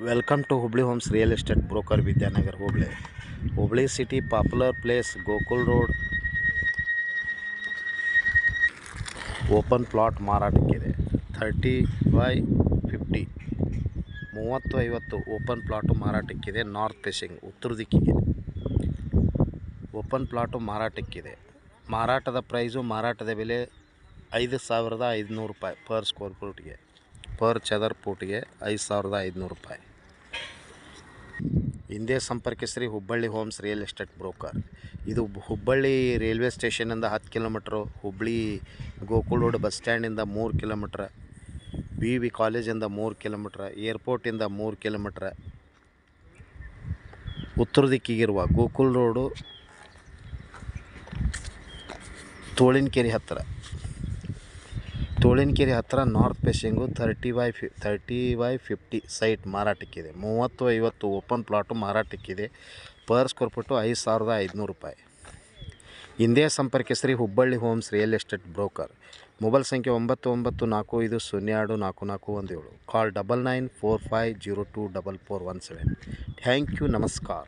Welcome to Hubli Homes Real Estate Broker Vidyanagar Hubli. Hubli City Popular Place Gokul Road open plot ಮಾರಾಟಕ್ಕಿದೆ. 30/50 30-50 open plot ಮಾರಾಟಕ್ಕಿದೆ. North facing ಉತ್ತರ ದಿಕ್ಕಿಗೆ open plot ಮಾರಾಟಕ್ಕಿದೆ. ಮಾರಾಟದ price ಮಾರಾಟದ ಬೆಲೆ 5,500 ರೂಪಾಯಿ ಪರ್ ಸ್ಕ್ವೇರ್ ಫೂಟ್ಗೆ. ಪರ್ ಚದರ್ ಫೂಟ್ಗೆ 5,500 ರೂಪಾಯಿ. ಹಿಂದೆ ಸಂಪರ್ಕಿಸ್ರಿ Hubballi homes real estate broker. ಇದು ಹುಬ್ಬಳ್ಳಿ ರೈಲ್ವೆ ಸ್ಟೇಷನಿಂದ 10 kilometre, Hubballi Gokul road bus ಸ್ಟ್ಯಾಂಡಿಂದ 3 ಕಿಲೋಮೀಟ್ರ್, BV ಕಾಲೇಜಿಂದ 3 ಕಿಲೋಮೀಟ್ರ್, ಏರ್ಪೋರ್ಟಿಂದ 3 ಕಿಲೋಮೀಟ್ರ್, ಉತ್ತರ ದಿಕ್ಕಿಗಿರುವ ಗೋಕುಲ್ ರೋಡು ತೋಳಿನಕೆರೆ ಹತ್ತಿರ ನಾರ್ತ್ ಫೇಸಿಂಗು 30/50 ಸೈಟ್ ಮಾರಾಟಕ್ಕಿದೆ. 30-50 ಓಪನ್ ಪ್ಲಾಟು ಮಾರಾಟಕ್ಕಿದೆ. ಪರ್ ಸ್ಕ್ವೇರ್ ಫುಟ್ಟು 5,500 ರೂಪಾಯಿ. ಹಿಂದೆ ಸಂಪರ್ಕಿಸ್ರಿ Hubballi homes real estate broker. Mobile ಸಂಖ್ಯೆ 9945024417. ಕಾಲ್ 9945024417. ಥ್ಯಾಂಕ್ ಯು, ನಮಸ್ಕಾರ.